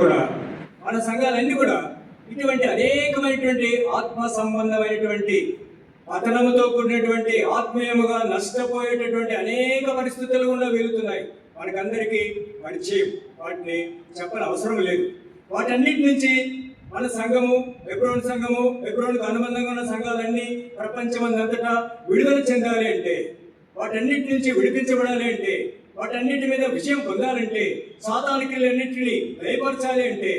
కూడా మన సంఘాలన్నీ కూడా ఇటువంటి అనేకమైనటువంటి ఆత్మ సంబంధమైనటువంటి పతనముతో కూడినటువంటి ఆత్మీయముగా నష్టపోయేటటువంటి అనేక పరిస్థితులు కూడా వెళుతున్నాయి. మనకందరికీ పరిచయం, వాటిని చెప్పని అవసరం లేదు. వాటన్నిటి నుంచి మన సంఘము, ఎబ్రోన్ సంఘము, ఎబ్రోన్కు అనుబంధంగా ఉన్న సంఘాలన్నీ ప్రపంచమందంతటా విడుదల చెందాలి అంటే, వాటన్నిటి నుంచి విడిపించబడాలి అంటే, వాటన్నిటి మీద విజయం పొందాలంటే, సాతానికులన్నింటినీ భయపరచాలి అంటే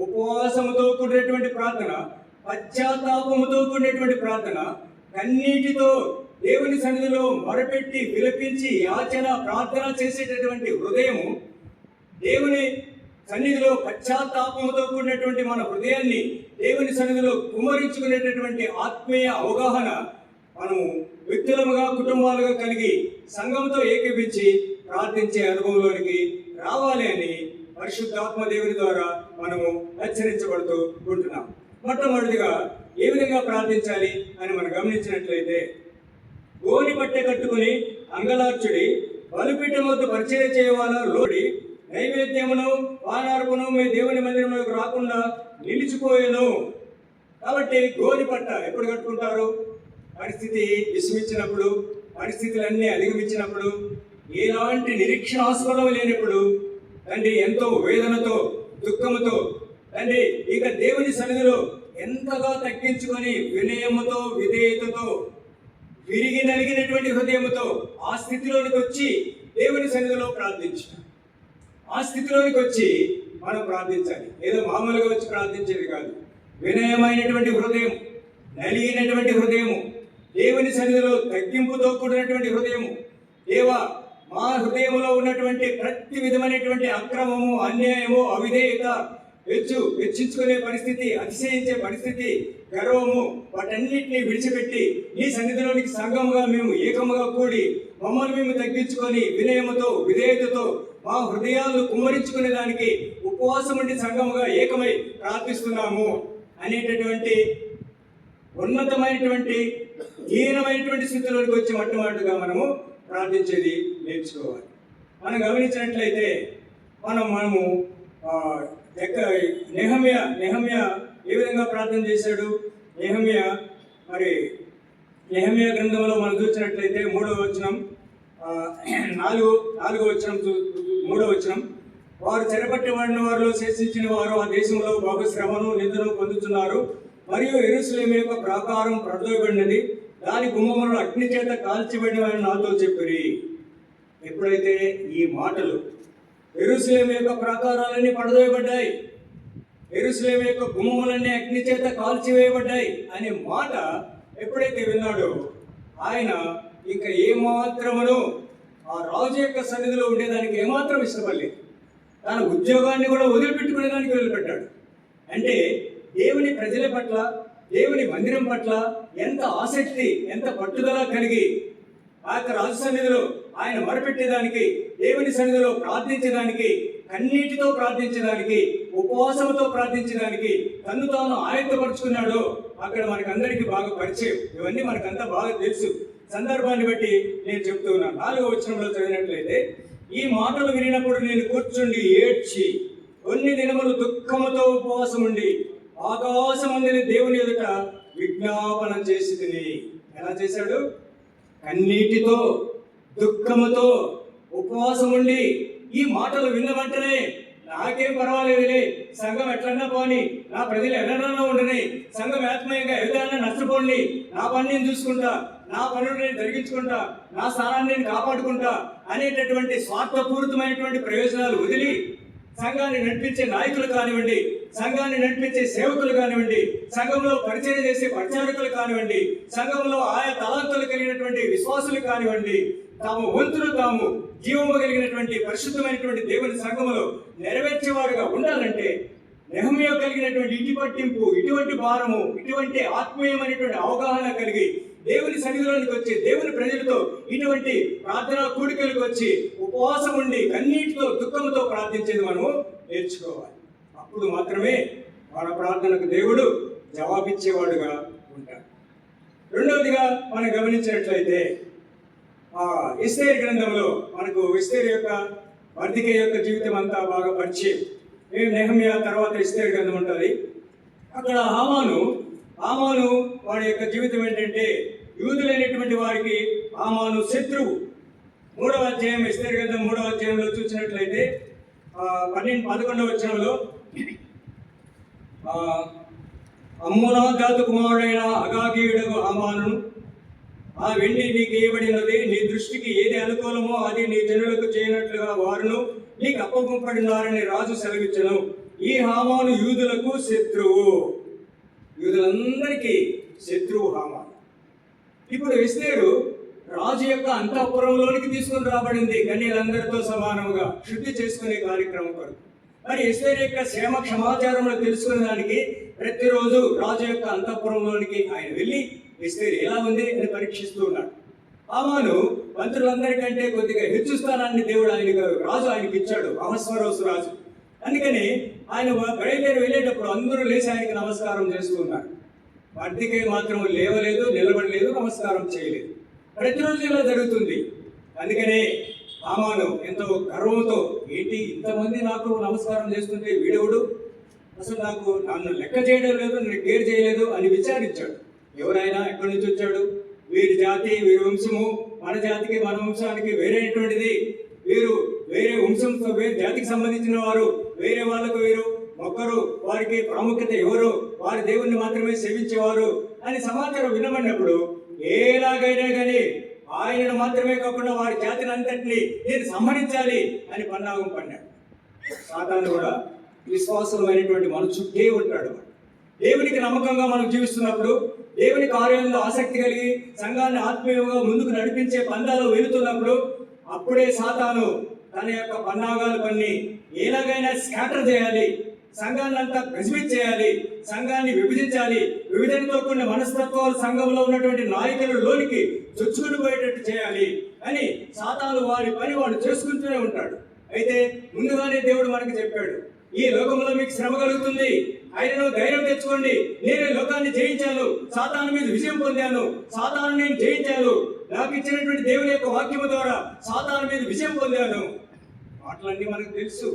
ఉపవాసముతో కూడినటువంటి ప్రార్థన, పశ్చాత్తాపముతో కూడినటువంటి ప్రార్థన, కన్నీటితో దేవుని సన్నిధిలో మొరపెట్టి విలపించి యాచన ప్రార్థన చేసేటటువంటి హృదయము, దేవుని సన్నిధిలో పశ్చాత్తాపముతో కూడినటువంటి మన హృదయాన్ని దేవుని సన్నిధిలో కుమ్మరించుకునేటటువంటి ఆత్మీయ అవగాహన మనము వ్యక్తులముగా, కుటుంబాలుగా కలిగి సంఘంతో ఏకీపించి ప్రార్థించే అనుభవంలోనికి రావాలి అని పరిశుద్ధాత్మ దేవుని ద్వారా మనము హెచ్చరించబడుతూ ఉంటున్నాం. మొట్టమొదటిగా ఏ విధంగా ప్రార్థించాలి అని మనం గమనించినట్లయితే, గోని బట్టె కట్టుకుని అంగలార్చుడి, బలిపీఠం వద్ద పరిచయం చేయవాల లోడి, నైవేద్యమును పానార్పణను మీ దేవుని మందిరంలోకి రాకుండా నిలిచిపోయేను. కాబట్టి గోని పట్ట ఎప్పుడు కట్టుకుంటారు? పరిస్థితి విస్మించినప్పుడు, పరిస్థితులన్నీ అధిగమించినప్పుడు, ఎలాంటి నిరీక్షణాస్పదం లేనప్పుడు, తండ్రి ఎంతో వేదనతో, దుఃఖముతో, తండ్రి ఇక దేవుని సన్నిధిలో ఎంతగా తగ్గించుకొని వినయముతో, విధేయతతో, విరిగి నలిగినటువంటి హృదయముతో ఆ స్థితిలోనికి వచ్చి దేవుని సన్నిధిలో ప్రార్థించాలి. ఆ స్థితిలోనికి వచ్చి మనం ప్రార్థించాలి. ఏదో మామూలుగా వచ్చి ప్రార్థించేది కాదు. వినయమైనటువంటి హృదయం, నలిగినటువంటి హృదయము, దేవుని సన్నిధిలో తగ్గింపుతో కూడినటువంటి హృదయము. దేవా, మా హృదయంలో ఉన్నటువంటి ప్రతి విధమైనటువంటి అక్రమము, అన్యాయము, అవిధేయత, వెచ్చించుకునే పరిస్థితి, అతిశయించే పరిస్థితి, గర్వము, వాటన్నిటినీ విడిచిపెట్టి నీ సన్నిధిలోనికి సంఘముగా మేము ఏకముగా కూడి మమ్మల్ని మేము తగ్గించుకొని వినయముతో, విధేయతతో మా హృదయాలను కుమ్మరించుకునే దానికి ఉపవాసం ఉండి సంఘముగా ఏకమై ప్రార్థిస్తున్నాము అనేటటువంటి ఉన్నతమైనటువంటి హీనమైనటువంటి స్థితిలోకి వచ్చి మొట్టమొదటిగా మనము ప్రార్థించేది నేర్చుకోవాలి. మనం గమనించినట్లయితే మనము నెహమ్యా ఏ విధంగా ప్రార్థన చేశాడు? నెహమ్యా గ్రంథంలో మనం చూసినట్లయితే 3వ వచనం, 4వ వచనం, 3వ వచనం, వారు చెరపట్టబడిన వారిలో శేషించిన వారు ఆ దేశంలో బహు శ్రమను, నిందను పొందుతున్నారు. మరియు యెరూషలేము యొక్క ప్రాకారం పడదోయబడినది, దాని గుమ్మములను అగ్ని చేత కాల్చిబడినవని నాతో చెప్పిరి. ఎప్పుడైతే ఈ మాటలు, యెరూషలేము యొక్క ప్రాకారాలన్నీ పడదోయబడ్డాయి, యెరూషలేము యొక్క గుమ్మములన్నీ అగ్ని చేత కాల్చివేయబడ్డాయి అనే మాట ఎప్పుడైతే విన్నాడో, ఆయన ఇంకా ఏమాత్రమును ఆ రాజు యొక్క సన్నిధిలో ఉండేదానికి ఏమాత్రం ఇష్టపడలేదు. తన ఉద్యోగాన్ని కూడా వదిలిపెట్టుకునేదానికి వదిలిపెట్టాడు. అంటే దేవుని ప్రజల పట్ల, దేవుని మందిరం పట్ల ఎంత ఆసక్తి, ఎంత పట్టుదల కలిగి ఆ యొక్క రాజు సన్నిధిలో ఆయన మొరపెట్టేదానికి, దేవుని సన్నిధిలో ప్రార్థించడానికి, కన్నీటితో ప్రార్థించడానికి, ఉపవాసంతో ప్రార్థించడానికి తన్ను తాను ఆయత్తపరుచుకున్నాడో అక్కడ మనకందరికీ బాగా పరిచయం. ఇవన్నీ మనకంతా బాగా తెలుసు. సందర్భాన్ని బట్టి నేను చెప్తూ ఉన్నాను. 4వ వచనంలో చదివినట్లయితే, ఈ మాటలు వినినప్పుడు నేను కూర్చుండి ఏడ్చి కొన్ని దినములు దుఃఖముతో ఉపవాసం ఉండి ఆకాశమందుని దేవుని ఎదుట విజ్ఞాపన చేసి తిని. ఎలా చేశాడు? కన్నీటితో, దుఃఖముతో ఉపవాసం ఉండి ఈ మాటలు విన్న వెంటనే నాకేం పర్వాలేదులే, సంఘం ఎట్లన్నా పోని, నా ప్రజలు ఎన్నడన్నా ఉండని, సంఘం ఆత్మీయంగా ఏదైనా నష్టపోండి, నా పని నేను చూసుకుంటా, నా పనులు నేను జరిగించుకుంటా, నా స్థానాన్ని నేను కాపాడుకుంటా అనేటటువంటి స్వార్థపూరితమైనటువంటి ప్రయోజనాలు వదిలి సంఘాన్ని నడిపించే నాయకులు కానివ్వండి, సంఘాన్ని నడిపించే సేవకులు కానివ్వండి, సంఘంలో పరిచయం చేసే పరిచారకులు కానివ్వండి, సంఘంలో ఆయా తలాంతులు కలిగినటువంటి విశ్వాసులు కానివ్వండి, తాము వంతులు తాము జీవము కలిగినటువంటి పరిశుద్ధమైనటువంటి దేవుని సంఘములో నెరవేర్చేవారుగా ఉండాలంటే నెహమ్యా కలిగినటువంటి ఇటు పట్టింపు, ఇటువంటి భారము, ఇటువంటి ఆత్మీయమైనటువంటి అవగాహన కలిగి దేవుని సన్నిధిలోనికి వచ్చి దేవుని ప్రజలతో ఇటువంటి ప్రార్థనా కూడికలకు వచ్చి ఉపవాసం ఉండి కన్నీటితో, దుఃఖంతో ప్రార్థించేది మనము నేర్చుకోవాలి. అప్పుడు మాత్రమే మన ప్రార్థనకు దేవుడు జవాబిచ్చేవాడుగా ఉంటాడు. రెండవదిగా మనం గమనించినట్లయితే ఎస్తేరు గ్రంథంలో మనకు ఎస్తేరు యొక్క వర్ధిక యొక్క జీవితం అంతా బాగా పరిచయం. నెహమ్యా తర్వాత ఎస్తేరు గ్రంథం ఉంటుంది. అక్కడ హామాను వాడి యొక్క జీవితం ఏంటంటే యూదులైనటువంటి వారికి హామాను శత్రువు. 3వ అధ్యాయం ఎస్తేరు గ్రంథం 3వ అధ్యాయంలో చూసినట్లయితే 11వ వచనంలో అమ్మోనాదాతు కుమారుడైన అగాగీయుడకు హామాను, ఆ వెండి నీకు ఇవ్వబడినది, నీ దృష్టికి ఏది అనుకూలమో అది నీ జనులకు చేయనట్లుగా వారును నీకు అప్పగింపబడినారని రాజు సెలవిచ్చను. ఈ హామాను యూదులకు శత్రువు, యూదులందరికీ శత్రువు హామాను. ఇప్పుడు ఎస్తేరు రాజు యొక్క అంతఃపురంలోనికి తీసుకుని రాబడింది కన్యలందరితో సమానముగా శుద్ధి చేసుకునే కార్యక్రమం కొరకు. మరి ఎస్తేరు యొక్క క్షమాచారంలో తెలుసుకునే దానికి ప్రతిరోజు రాజు యొక్క అంతఃపురంలోనికి ఆయన వెళ్ళి ఎస్తేరు ఎలా ఉంది అని పరీక్షిస్తూ ఉన్నాడు. హామాను మంత్రులందరికంటే కొద్దిగా హెచ్చు స్థానాన్ని దేవుడు ఆయనకి ఇచ్చాడు, అహస్వరోసు రాజు. అందుకని ఆయన బయలుదేరి వెళ్ళేటప్పుడు అందరూ లేచి ఆయనకి నమస్కారం చేస్తూ ఉన్నారు. మర్దికై మాత్రం లేవలేదు, నిలబడలేదు, నమస్కారం చేయలేదు. ప్రతిరోజు ఇలా జరుగుతుంది. అందుకనే హామాను ఎంతో గర్వంతో, ఏంటి ఇంతమంది నాకు నమస్కారం చేస్తుంటే వీడెవడు, అసలు నన్ను లెక్క చేయడం లేదు, నన్ను కేర్ చేయలేదు అని విచారించాడు. ఎవరైనా ఎక్కడి నుంచి వచ్చాడు, వీరి జాతి వీరి వంశము మన జాతికి మన వంశానికి వేరేటువంటిది, వీరు వేరే వంశంతో వేరే జాతికి సంబంధించిన వారు, వేరే వాళ్ళకు వీరు ఒక్కరు, వారికి ప్రాముఖ్యత ఎవరు, వారి దేవుణ్ణి మాత్రమే సేవించేవారు అని సమాచారం వినబడినప్పుడు ఎలాగైనా కానీ ఆయనను మాత్రమే కాకుండా వారి జాతిని అంతటినీ నేను సంహరించాలి అని పన్నాగం పన్నాడు. సాతాను కూడా విశ్వాసమైనటువంటి మన చుట్టే ఉంటాడు. దేవునికి నమ్మకంగా మనం జీవిస్తున్నప్పుడు, దేవుని కార్యాలలో ఆసక్తి కలిగి సంఘాన్ని ఆత్మీయంగా ముందుకు నడిపించే పందాలు వెళుతున్నప్పుడు అప్పుడే సాతాను తన యొక్క పన్నాగాలు పన్ని ఎలాగైనా స్కాటర్ చేయాలి, సంఘాన్ని అంతా ప్రజ్మిట్ చేయాలి, సంఘాన్ని విభజించాలి, విభజనతో కూడిన మనస్తత్వాలు సంఘంలో ఉన్నటువంటి నాయకుల లోనికి చొచ్చుకుని పోయేటట్టు చేయాలి అని సాతాను వాడి పని వాడు చేసుకుంటూనే ఉంటాడు. అయితే ముందుగానే దేవుడు మనకు చెప్పాడు, ఈ లోకంలో మీకు శ్రమ కలుగుతుంది, ఆయనను ధైర్యం తెచ్చుకోండి, నేను లోకాన్ని జయించాను, సాతాను మీద విజయం పొందాను, సాతాను నేను జయించాను, నాకు ఇచ్చినటువంటి దేవుని యొక్క వాక్యము ద్వారా సాతాను మీద విజయం పొందాను. మాటలన్నీ మనకు తెలుసు.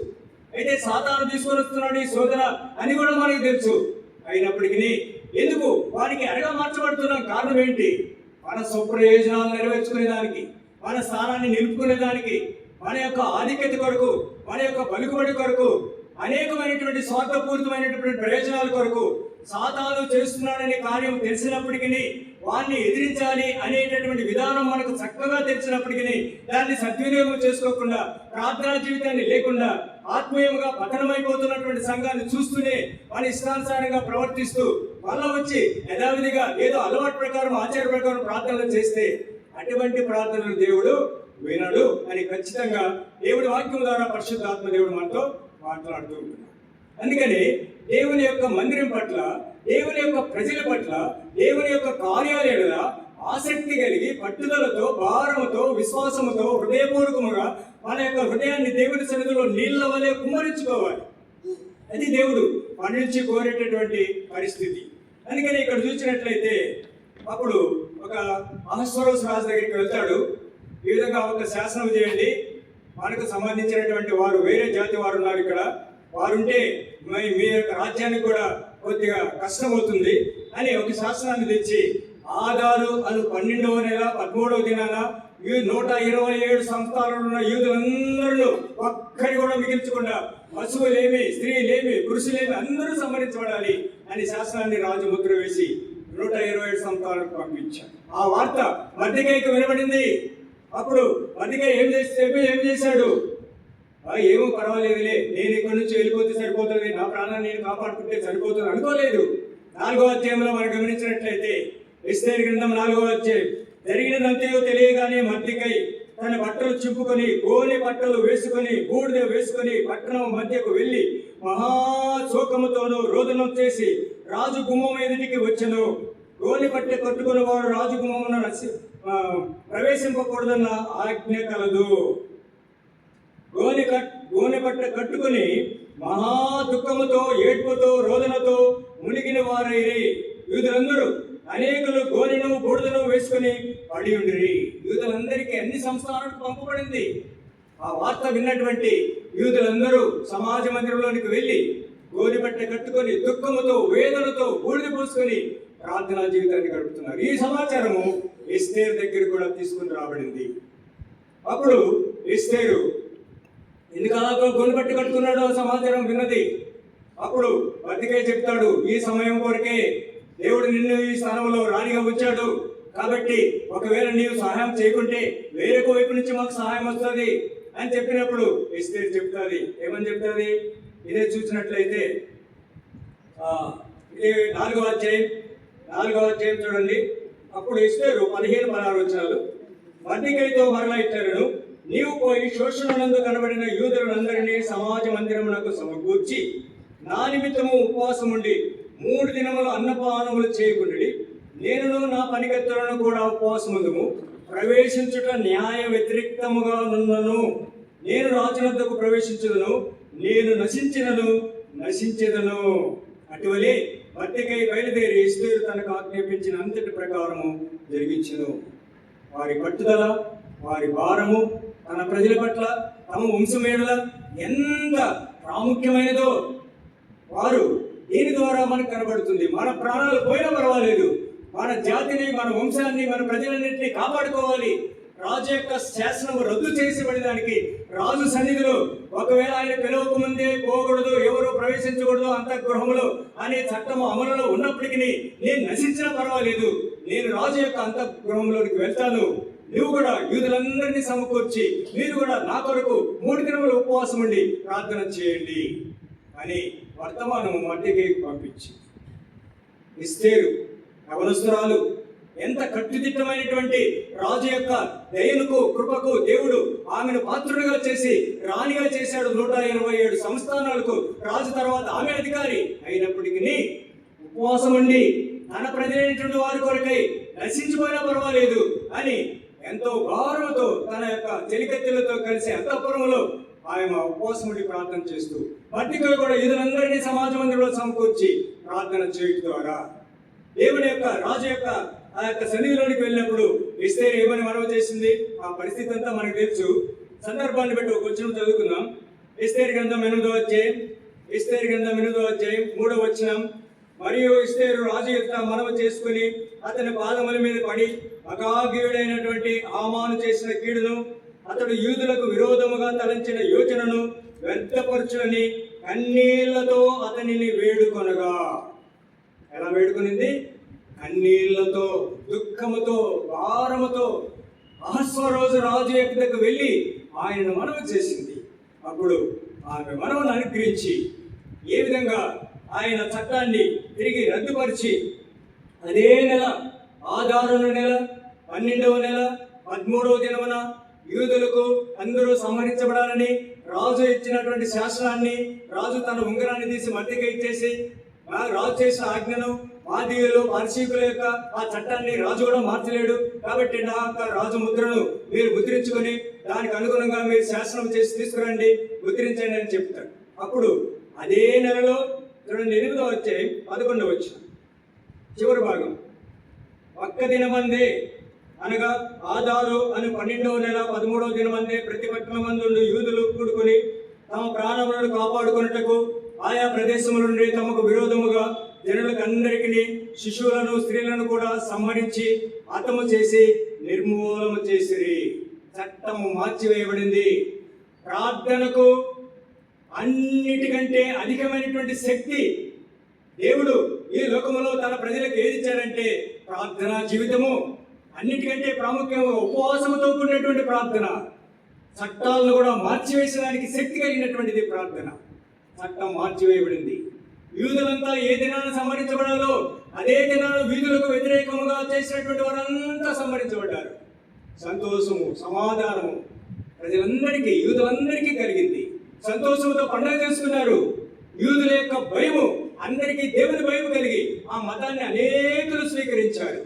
అయితే సాతాను తీసుకొని వస్తున్నాడు ఈ శోధన అని కూడా మనకు తెలుసు. అయినప్పటికీ ఎందుకు వారికి అరగా మార్చబడుతున్న కారణం ఏంటి? మన స్వప్రయోజనాలు నెరవేర్చుకునే దానికి, మన స్థానాన్ని నిలుపుకునే దానికి, మన యొక్క ఆధిక్యత కొరకు, మన యొక్క పలుకుబడి కొరకు, అనేకమైనటువంటి స్వార్థపూరితమైనటువంటి ప్రయోజనాల కొరకు సాతాను చేస్తున్నాడనే కార్యం తెలిసినప్పటికీ వారిని ఎదిరించాలి అనేటటువంటి విధానం మనకు చక్కగా తెలిసినప్పటికీ దాన్ని సద్వినియోగం చేసుకోకుండా, ప్రార్థనా జీవితాన్ని లేకుండా ఆత్మీయంగా పతనమైపోతున్నటువంటి సంఘాన్ని చూస్తూనే మన ఇష్టానుసారంగా ప్రవర్తిస్తూ వల్ల వచ్చి యథావిధిగా ఏదో అలవాటు ప్రకారం ఆచార ప్రకారం ప్రార్థనలు చేస్తే అటువంటి ప్రార్థనలు దేవుడు వినడు అని ఖచ్చితంగా దేవుడి వాక్యం ద్వారా పరిశుద్ధాత్మ దేవుడు మనతో మాట్లాడుతూ ఉంటున్నాడు. అందుకని దేవుని యొక్క మందిరం పట్ల, దేవుని యొక్క ప్రజల పట్ల, దేవుని యొక్క కార్యాలయాల ఆసక్తి కలిగి పట్టుదలతో, భారముతో, విశ్వాసముతో, హృదయపూర్వకముగా మన యొక్క హృదయాన్ని దేవుని సన్నిధిలో నీళ్ల వలె కుమ్మరించుకోవాలి. అది దేవుడు మన నుంచి కోరేటటువంటి పరిస్థితి. అందుకని ఇక్కడ చూసినట్లయితే అప్పుడు ఒక అహస్వరోసు రాజు దగ్గరికి వెళ్తాడు. ఈ విధంగా ఒక శాసనం చేయండి, మనకు సంబంధించినటువంటి వారు వేరే జాతి వారు ఉన్నారు ఇక్కడ, వారుంటే మీ యొక్క రాజ్యానికి కూడా కొద్దిగా కష్టమవుతుంది అని ఒక శాసనాన్ని తెచ్చి ఆదారు అను 12వ నెల 13వ దినాన 127 సంస్థానాలు ఉన్న యూదులందరూ ఒక్కరి కూడా మిగిల్చకుండా పశువులేమి, స్త్రీలేమి, పురుషులేమి అందరూ సంహరించబడాలి అని శాసనాన్ని రాజు ముద్ర వేసి 127 సంస్థానాలకు పంపించాడు. ఆ వార్త మర్దెకైకి వినబడింది. అప్పుడు మర్దెకై ఏం చేశాడు? ఏమో పర్వాలేదులే, నేను ఇక్కడి నుంచి వెళ్ళిపోతే సరిపోతుంది, నా ప్రాణాన్ని నేను కాపాడుకుంటే సరిపోతుంది అనుకోలేదు. 4వ అధ్యాయంలో మనం గమనించినట్లయితే ఎస్తేరు గ్రంథం 4వ అధ్యాయం, జరిగినదంతయో తెలియగానే మర్దెకై తన బట్టలు చింపుకొని, గోనె బట్టలు వేసుకొని, బూడిద వేసుకొని పట్టణం మధ్యకు వెళ్ళి మహాశోకముతోనూ రోదనం చేసి రాజు గుమ్మం ఎదుటికి వచ్చెను. గోనె పట్ట కట్టుకుని వాడు రాజు గుమ్మమున ప్రవేశింపకూడదన్న ఆజ్ఞ కలదు. గోనె పట్ట కట్టుకుని మహా దుఃఖముతో, ఏడ్పుతో, రోదనతో మునిగిన వారైరి. యూదులందరూ అనేకులు గోనెను, బూడిదను వేసుకుని పడి ఉండిరి. యూదులందరికీ అన్ని సంస్థానాలకు పంపబడింది. ఆ వార్త విన్నటువంటి యూదులందరూ సమాజ మందిరంలోనికి వెళ్ళి గోనెపట్ట కట్టుకొని దుఃఖముతో వేదనతో బూడిద పోసుకొని ప్రార్థనా జీవితాన్ని గడుపుతున్నారు. ఈ సమాచారము ఎస్తేరు దగ్గర కూడా తీసుకుని రాబడింది. అప్పుడు ఎస్తేరు ఎందుకు అలా గోనెపట్ట కట్టుకున్నాడో సమాచారం విన్నది. అప్పుడు మొర్దెకై చెప్తాడు, ఈ సమయం కొరకే దేవుడు నిన్ను ఈ స్థానంలో రాణిగా ఉంచాడు, కాబట్టి ఒకవేళ నీవు సహాయం చేయకుంటే వేరొక వైపు నుంచి మాకు సహాయం వస్తుంది అని చెప్పినప్పుడు ఎస్తేరు చెప్తుంది. ఏమని చెప్తుంది? ఇదే చూసినట్లయితే ఇది 4వ అధ్యాయం చూడండి. అప్పుడు ఎస్తేరు 15-16 వచనాలు. మొర్దెకైతో మరలా ఇట్లనెను, నీవు పోయి శోషణనందు కనబడిన యూదులందరినీ సమాజ మందిరమునకు సమకూర్చి నా నిమిత్తము ఉపవాసం ఉండి 3 దినములు అన్నపానములు చేయకుండి, నేనును నా పనికత్తెలను కూడా ఉపవాసముందుము. ప్రవేశించుట న్యాయ వ్యతిరేక్తముగా నున్నను. నేను రాజునద్దకు ప్రవేశించుదను, నేను నశించెదను. అటువలే మొర్దెకై బయలుదేరి ఎస్తేరు తనకు ఆజ్ఞాపించిన అంతటి ప్రకారము జరిగించెను. వారి పట్టుదల, వారి భారము తన ప్రజల పట్ల, తమ వంశమేడల ఎంత ప్రాముఖ్యమైనదో వారు దీని ద్వారా మనకు కనబడుతుంది. మన ప్రాణాలు పోయినా పర్వాలేదు, మన జాతిని, మన వంశాన్ని, మన ప్రజలన్నింటినీ కాపాడుకోవాలి. రాజు యొక్క శాసనము రద్దు చేసేబడడానికి రాజు సన్నిధిలో ఒకవేళ ఆయన పిలవక ముందే పోకూడదు, ఎవరు ప్రవేశించకూడదు అంతఃగృహంలో అనే చట్టము అమలులో ఉన్నప్పటికీ నేను నశించినా పర్వాలేదు, నేను రాజు యొక్క అంతఃగృహంలోనికి వెళ్తాను. నువ్వు కూడా యూదులందరినీ సమకూర్చి మీరు కూడా నా కొరకు 3 దినములు ఉపవాసం ఉండి ప్రార్థన చేయండి అని వర్తమానము మొర్దెకైకి పంపించి, ఎస్తేరు యవనస్తురాలు ఎంత కట్టుదిట్టమైనటువంటి రాజు యొక్క దయనుకు కృపకు దేవుడు ఆమెను పాత్రుడిగా చేసి రాణిగా చేశాడు. 187 సంస్థానాలకు రాజు తర్వాత ఆమె అధికారి అయినప్పటికీ ఉపవాసం ఉండి తన ప్రజలైనటువంటి వారి కొరకై నశించిపోయినా పర్వాలేదు అని ఎంతో గౌరవంతో తన యొక్క చెలికత్తెలతో కలిసి అంతఃపురంలో ఆయన ఉపవాసం ఉండి ప్రార్థన చేస్తూ మొర్దెకై కూడా యూదులందరినీ సమాజ మందిరంలో సమకూర్చి ప్రార్థన చేయడం ద్వారా దేవుని యొక్క రాజు యొక్క ఆ యొక్క సన్నిధిలోనికి వెళ్ళినప్పుడు ఎస్తేరు ఏమని మనవి చేసింది, ఆ పరిస్థితి అంతా మనకు తెలుసు. సందర్భాన్ని బట్టి ఒక వచనం చదువుకుందాం. ఎస్తేరు గ్రంథం 8వ అధ్యాయం 3వ వచనం. మరియు ఎస్తేరు రాజు యొక్క మనవి చేసుకుని అతని పాదముల మీద పడి అగాగ్యుడైనటువంటి హామాను చేసిన కీడును, అతడు యూదులకు విరోధముగా తలంచిన యోచనను వ్యర్థపరచులని కన్నీళ్లతో అతనిని వేడుకొనగా. ఎలా వేడుకునింది? కన్నీళ్లతో, దుఃఖముతో, భారముతో అహస్వరోజు రాజు దగ్గరకు వెళ్ళి ఆయనను మనవి చేసింది. అప్పుడు ఆమె మనవును అనుగ్రహించి ఏ విధంగా ఆయన చట్టాన్ని తిరిగి రద్దుపరిచి అదే నెల ఆదారు నెల 12వ నెల 13వ దినమున యూదులకు అందరూ సంహరించబడాలని రాజు ఇచ్చినటువంటి శాసనాన్ని రాజు తన ఉంగరాన్ని తీసి మొర్దెకై ఇచ్చేసి రాజు చేసిన ఆజ్ఞను మాదీయులు పార్శీకుల యొక్క ఆ చట్టాన్ని రాజు కూడా మార్చలేడు, కాబట్టి నా యొక్క రాజు ముద్రను మీరు ముద్రించుకొని దానికి అనుగుణంగా మీరు శాసనం చేసి తీసుకురండి, ముద్రించండి అని చెప్తాడు. అప్పుడు అదే నెలలో చూడండి 8వ అధ్యాయం 11వ వచనం చివరి భాగం. ఒక్క దినమందే అనగా ఆదారు అని 12వ నెల 13వ దినమందే ప్రతి పట్టణమందు యూదులు కూడుకొని తమ ప్రాణములను కాపాడుకొనుటకు ఆయా ప్రదేశముల నుండి తమకు విరోధముగా జనులకు అందరికీ శిశువులను స్త్రీలను కూడా సంహరించి హతము చేసి నిర్మూలము చేసిరి. చట్టము మార్చివేయబడింది. ప్రార్థనకు అన్నిటికంటే అధికమైనటువంటి శక్తి దేవుడు ఈ లోకములో తన ప్రజలకు ఏది ఇచ్చాడంటే ప్రార్థనా జీవితము. అన్నిటికంటే ప్రాముఖ్యంగా ఉపవాసముతో కూడినటువంటి ప్రార్థన. చట్టాలను కూడా మార్చివేసడానికి శక్తి కలిగినటువంటిది ప్రార్థన. చట్టం మార్చివేయబడింది. యూదులంతా ఏ దినాన్ని సంహరించబడాలో అదే దినాన్ని వీధులకు వ్యతిరేకముగా చేసినటువంటి వారంతా సంహరించబడ్డారు. సంతోషము, సమాధానము ప్రజలందరికీ, యూదులందరికీ కలిగింది. సంతోషంతో పండుగ చేసుకున్నారు. యూదుల యొక్క భయము, అందరికీ దేవుని భయం కలిగి ఆ మతాన్ని అనేకులు స్వీకరించారు.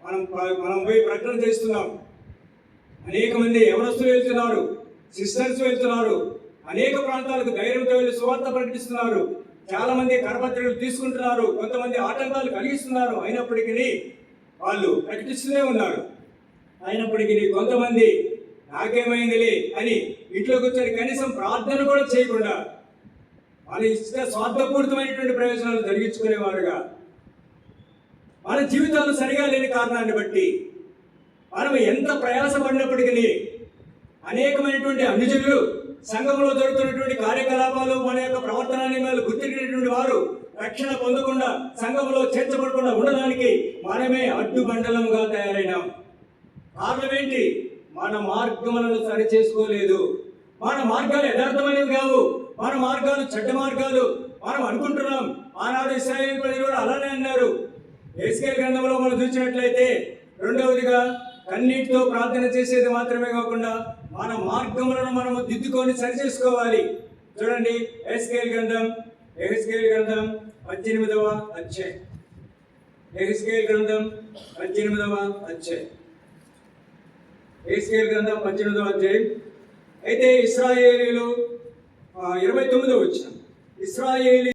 మనం పోయి ప్రకటన చేస్తున్నాం. అనేక మంది యవనస్తులు వెళ్తున్నారు, సిస్టర్స్ వెళ్తున్నారు, అనేక ప్రాంతాలకు ధైర్యంతో వెళ్ళి సువార్త ప్రకటిస్తున్నారు. చాలా మంది కరపత్రికలు తీసుకుంటున్నారు, కొంతమంది ఆటంకాలు కలిగిస్తున్నారు. అయినప్పటికీ వాళ్ళు ప్రకటిస్తూనే ఉన్నారు. అయినప్పటికీ కొంతమంది నాకేమైందిలే అని ఇంట్లో కూర్చొని కనీసం ప్రార్థన కూడా చేయకుండా వాళ్ళ ఇష్ట స్వార్థపూరితమైనటువంటి ప్రయోజనాలు జరిగించుకునేవారుగా, మన జీవితాలు సరిగా లేని కారణాన్ని బట్టి మనం ఎంత ప్రయాసపడినప్పటికీ అనేకమైనటువంటి అనుజనులు సంఘంలో జరుగుతున్నటువంటి కార్యకలాపాలు మన యొక్క ప్రవర్తన నియమాలు గుర్తించినటువంటి వారు రక్షణ పొందకుండా సంఘంలో చేర్చబడకుండా ఉండడానికి మనమే అడ్డుబండలంగా తయారైనాం. కారణం ఏంటి? మన మార్గములను సరి చేసుకోలేదు. మన మార్గాలు యథార్థమైనవి కావు, మన మార్గాలు చెడ్డ మార్గాలు మనం అనుకుంటున్నాం. ఆనాడు ఇశ్రాయేలు ప్రజలు కూడా అలానే అన్నారు. యెహెజ్కేలు గ్రంథంలో మనం చూసినట్లయితే రెండవదిగా కన్నీటితో ప్రార్థన చేసేది మాత్రమే కాకుండా మన మార్గములను మనము దిద్దుకొని సరి చేసుకోవాలి. చూడండి, యెహెజ్కేలు గ్రంథం 18వ అధ్యాయం. యెహెజ్కేలు గ్రంథం 18వ అధ్యాయం. యెహెజ్కేలు గ్రంథం 18వ అధ్యాయం. అయితే ఇశ్రాయేలీయులు 29వ వచనం. ఇశ్రాయేలీ